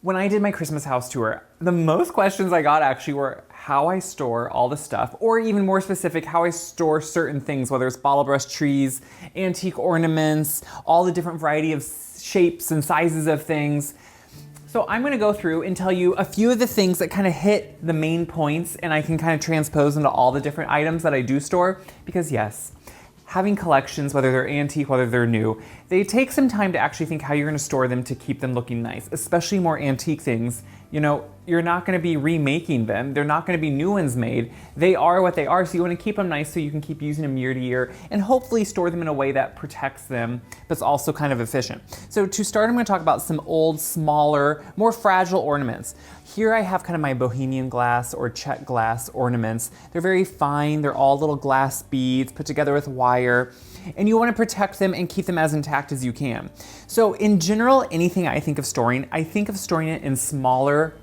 When I did my Christmas house tour, the most questions I got actually were how I store all the stuff, or even more specific, how I store certain things, whether it's bottlebrush trees, antique ornaments, all the different variety of shapes and sizes of things. So I'm gonna go through and tell you a few of the things that kind of hit the main points, and I can kind of transpose into all the different items that I do store, because yes, having collections, whether they're antique, whether they're new, they take some time to actually think how you're gonna store them to keep them looking nice, especially more antique things. You know, you're not gonna be remaking them. They're not gonna be new ones made. They are what they are, so you wanna keep them nice so you can keep using them year to year and hopefully store them in a way that protects them, but's also kind of efficient. So to start, I'm gonna talk about some old, smaller, more fragile ornaments. Here I have kind of my bohemian glass or check glass ornaments. They're very fine, they're all little glass beads put together with wire, and you wanna protect them and keep them as intact as you can. So in general, anything I think of storing it in smaller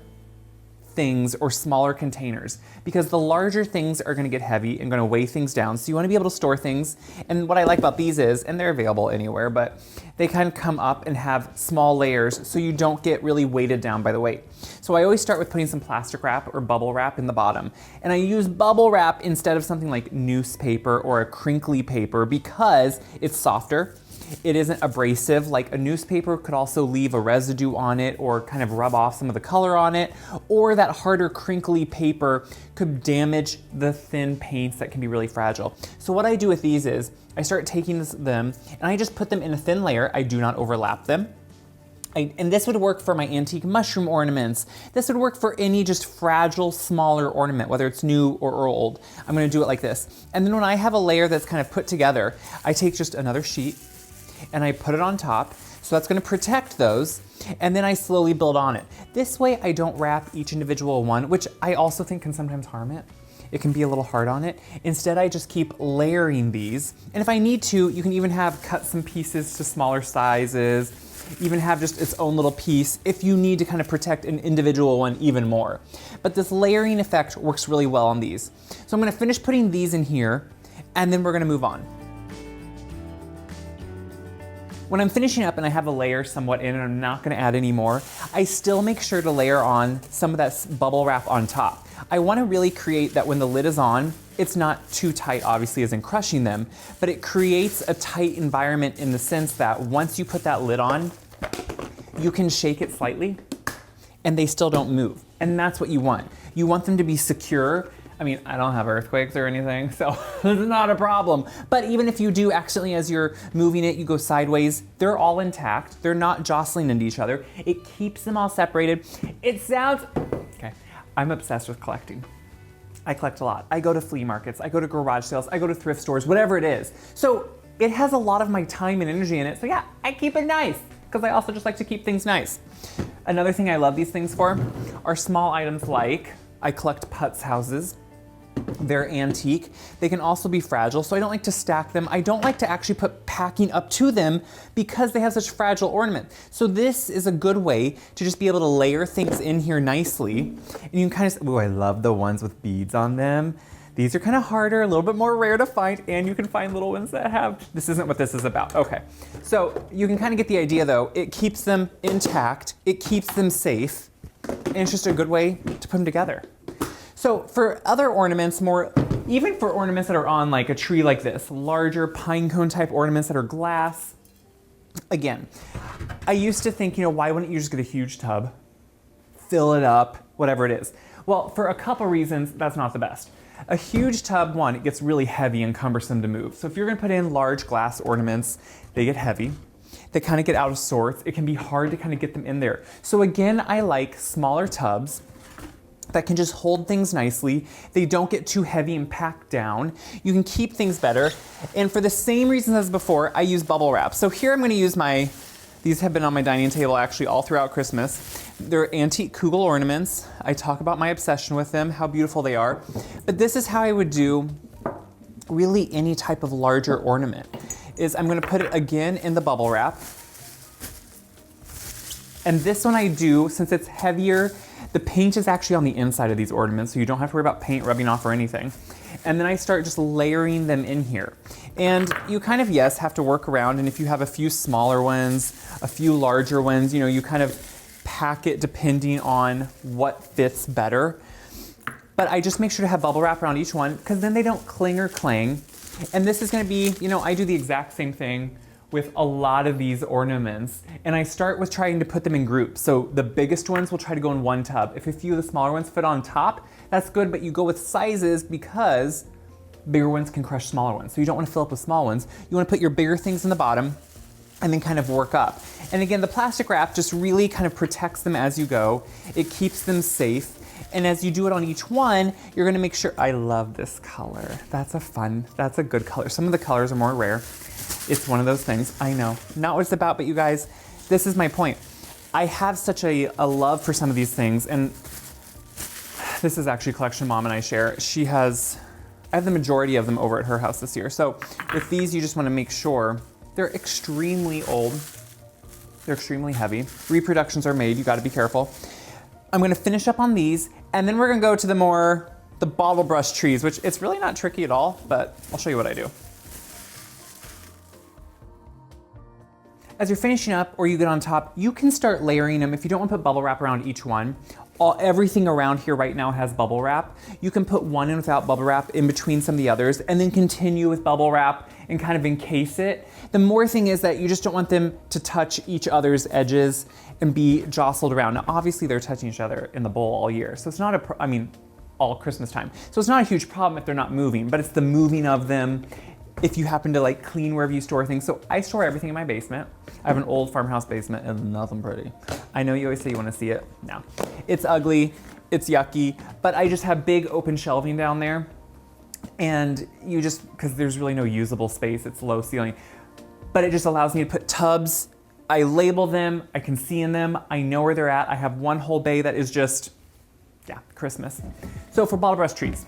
things or smaller containers, because the larger things are gonna get heavy and gonna weigh things down. So you wanna be able to store things. And what I like about these is, and they're available anywhere, but they kind of come up and have small layers so you don't get really weighted down by the weight. So I always start with putting some plastic wrap or bubble wrap in the bottom. And I use bubble wrap instead of something like newspaper or a crinkly paper because it's softer. It isn't abrasive. Like a newspaper could also leave a residue on it or kind of rub off some of the color on it, or that harder crinkly paper could damage the thin paints that can be really fragile. So what I do with these is I start taking them and I just put them in a thin layer. I do not overlap them. And this would work for my antique mushroom ornaments. This would work for any just fragile, smaller ornament, whether it's new or old. I'm gonna do it like this. And then when I have a layer that's kind of put together, I take just another sheet and I put it on top. So that's gonna protect those. And then I slowly build on it. This way I don't wrap each individual one, which I also think can sometimes harm it. It can be a little hard on it. Instead, I just keep layering these. And if I need to, you can even have cut some pieces to smaller sizes, even have just its own little piece if you need to kind of protect an individual one even more. But this layering effect works really well on these. So I'm gonna finish putting these in here, and then we're gonna move on. When I'm finishing up and I have a layer somewhat in and I'm not gonna add any more, I still make sure to layer on some of that bubble wrap on top. I wanna really create that when the lid is on, it's not too tight, obviously, as in crushing them, but it creates a tight environment in the sense that once you put that lid on, you can shake it slightly and they still don't move. And that's what you want. You want them to be secure. I mean, I don't have earthquakes or anything, so it's not a problem. But even if you do accidentally, as you're moving it, you go sideways, they're all intact. They're not jostling into each other. It keeps them all separated. It sounds, okay, I'm obsessed with collecting. I collect a lot. I go to flea markets, I go to garage sales, I go to thrift stores, whatever it is. So it has a lot of my time and energy in it. So yeah, I keep it nice because I also just like to keep things nice. Another thing I love these things for are small items like I collect putz houses. They're antique. They can also be fragile, so I don't like to stack them. I don't like to actually put packing up to them because they have such fragile ornament. So this is a good way to just be able to layer things in here nicely. And you can kind of, ooh, I love the ones with beads on them. These are kind of harder, a little bit more rare to find, and you can find little ones that have, this isn't what this is about. Okay, so you can kind of get the idea though. It keeps them intact, it keeps them safe, and it's just a good way to put them together. So for other ornaments, even for ornaments that are on like a tree like this, larger pine cone type ornaments that are glass, again, I used to think, why wouldn't you just get a huge tub, fill it up, whatever it is? Well, for a couple reasons, that's not the best. A huge tub, one, it gets really heavy and cumbersome to move. So if you're gonna put in large glass ornaments, they get heavy. They kind of get out of sorts. It can be hard to kind of get them in there. So again, I like smaller tubs that can just hold things nicely. They don't get too heavy and packed down. You can keep things better. And for the same reasons as before, I use bubble wrap. So here I'm gonna use these have been on my dining table actually all throughout Christmas. They're antique kugel ornaments. I talk about my obsession with them, how beautiful they are. But this is how I would do really any type of larger ornament, is I'm gonna put it again in the bubble wrap. And this one I do, since it's heavier, the paint is actually on the inside of these ornaments, so you don't have to worry about paint rubbing off or anything. And then I start just layering them in here. And you kind of, yes, have to work around, and if you have a few smaller ones, a few larger ones, you kind of pack it depending on what fits better. But I just make sure to have bubble wrap around each one because then they don't cling or clang. And this is gonna be, you know, I do the exact same thing with a lot of these ornaments. And I start with trying to put them in groups. So the biggest ones will try to go in one tub. If a few of the smaller ones fit on top, that's good, but you go with sizes because bigger ones can crush smaller ones. So you don't wanna fill up with small ones. You wanna put your bigger things in the bottom and then kind of work up. And again, the plastic wrap just really kind of protects them as you go. It keeps them safe. And as you do it on each one, you're gonna make sure, I love this color. That's a good color. Some of the colors are more rare. It's one of those things, I know. Not what it's about, but you guys, this is my point. I have such a love for some of these things, and this is actually a collection Mom and I share. I have the majority of them over at her house this year. So with these, you just wanna make sure they're extremely old. They're extremely heavy. Reproductions are made, you gotta be careful. I'm gonna finish up on these, and then we're gonna go to the bottle brush trees, which it's really not tricky at all, but I'll show you what I do. As you're finishing up or you get on top, you can start layering them. If you don't want to put bubble wrap around each one, everything around here right now has bubble wrap. You can put one in without bubble wrap in between some of the others and then continue with bubble wrap and kind of encase it. The more thing is that you just don't want them to touch each other's edges and be jostled around. Now, obviously they're touching each other in the bowl all year. So it's not all Christmas time. So it's not a huge problem if they're not moving, but it's the moving of them. If you happen to like clean wherever you store things. So I store everything in my basement. I have an old farmhouse basement and nothing pretty. I know you always say you want to see it. No, it's ugly, it's yucky, but I just have big open shelving down there. And because there's really no usable space, it's low ceiling. But it just allows me to put tubs. I label them, I can see in them, I know where they're at. I have one whole bay that is just, yeah, Christmas. So for bottle brush trees,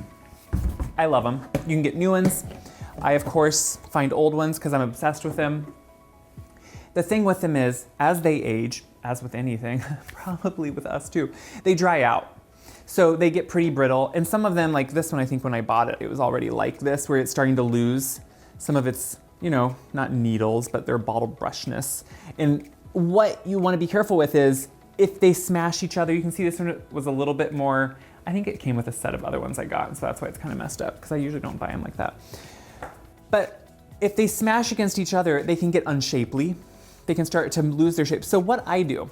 I love them. You can get new ones. I, of course, find old ones because I'm obsessed with them. The thing with them is, as they age, as with anything, probably with us too, they dry out. So they get pretty brittle. And some of them, like this one, I think when I bought it, it was already like this, where it's starting to lose some of its, not needles, but their bottle brushness. And what you want to be careful with is, if they smash each other, you can see this one was a little bit more, I think it came with a set of other ones I got, so that's why it's kind of messed up, because I usually don't buy them like that. But if they smash against each other, they can get unshapely. They can start to lose their shape. So what I do,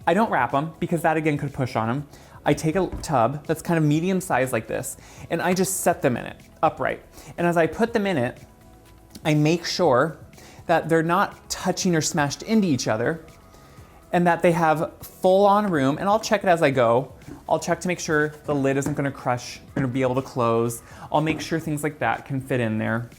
I don't wrap them because that again could push on them. I take a tub that's kind of medium sized like this, and I just set them in it upright. And as I put them in it, I make sure that they're not touching or smashed into each other, and that they have full on room. And I'll check it as I go. I'll check to make sure the lid isn't gonna crush, gonna be able to close. I'll make sure things like that can fit in there.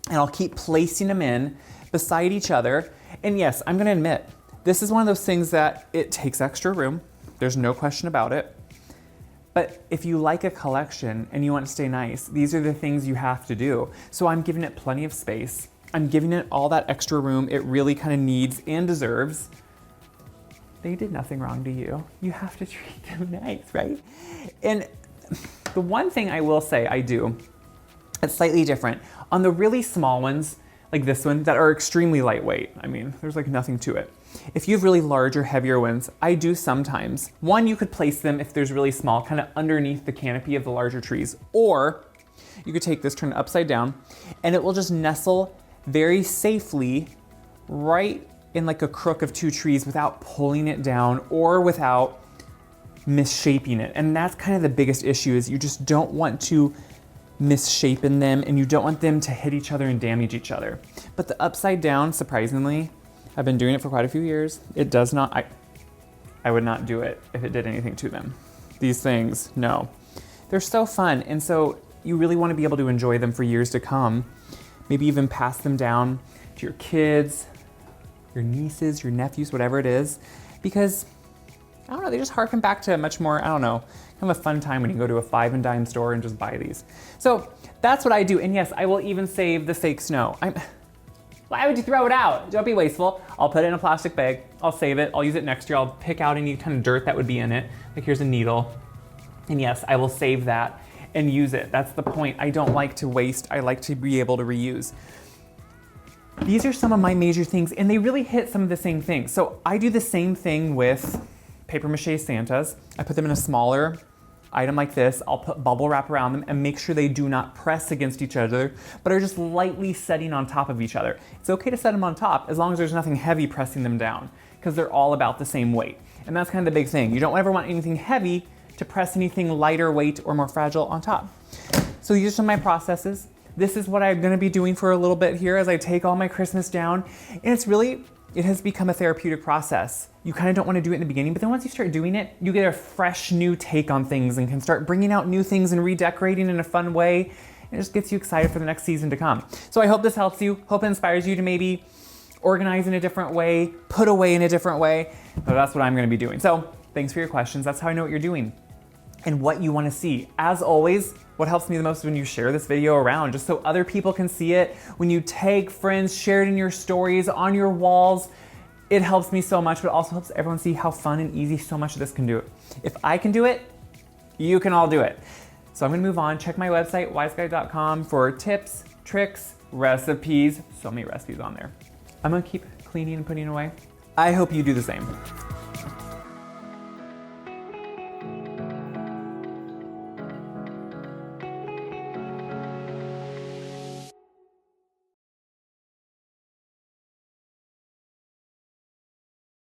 And I'll keep placing them in beside each other. And yes, I'm gonna admit, this is one of those things that it takes extra room. There's no question about it. But if you like a collection and you want to stay nice, these are the things you have to do. So I'm giving it plenty of space. I'm giving it all that extra room it really kind of needs and deserves. They did nothing wrong to you. You have to treat them nice, right? And the one thing I will say I do, it's slightly different. On the really small ones, like this one, that are extremely lightweight, there's like nothing to it. If you have really larger, heavier ones, I do sometimes. One, you could place them if there's really small, kind of underneath the canopy of the larger trees. Or you could take this, turn it upside down, and it will just nestle very safely right in like a crook of two trees without pulling it down or without misshaping it. And that's kind of the biggest issue, is you just don't want to misshapen them, and you don't want them to hit each other and damage each other. But the upside down, surprisingly, I've been doing it for quite a few years. It does not, I would not do it if it did anything to them. These things, no. They're so fun, and so you really want to be able to enjoy them for years to come. Maybe even pass them down to your kids, your nieces, your nephews, whatever it is, because I don't know, they just harken back to a much more, kind of a fun time when you go to a 5 and dime store and just buy these. So that's what I do. And yes, I will even save the fake snow. Why would you throw it out? Don't be wasteful. I'll put it in a plastic bag. I'll save it. I'll use it next year. I'll pick out any kind of dirt that would be in it. Like here's a needle. And yes, I will save that and use it. That's the point. I don't like to waste. I like to be able to reuse. These are some of my major things, and they really hit some of the same things. So I do the same thing with paper mache Santas. I put them in a smaller item like this. I'll put bubble wrap around them and make sure they do not press against each other, but are just lightly setting on top of each other. It's okay to set them on top as long as there's nothing heavy pressing them down, because they're all about the same weight. And that's kind of the big thing. You don't ever want anything heavy to press anything lighter weight or more fragile on top. So these are some of my processes. This is what I'm gonna be doing for a little bit here as I take all my Christmas down. And it has become a therapeutic process. You kind of don't want to do it in the beginning, but then once you start doing it, you get a fresh new take on things and can start bringing out new things and redecorating in a fun way. It just gets you excited for the next season to come. So I hope this helps you. Hope it inspires you to maybe organize in a different way, put away in a different way. So that's what I'm going to be doing. So thanks for your questions. That's how I know what you're doing and what you want to see. As always, what helps me the most is when you share this video around, just so other people can see it. When you tag friends, share it in your stories, on your walls, it helps me so much, but also helps everyone see how fun and easy so much of this can do it. If I can do it, you can all do it. So I'm gonna move on. Check my website, wiseguy.com, for tips, tricks, recipes. So many recipes on there. I'm gonna keep cleaning and putting away. I hope you do the same.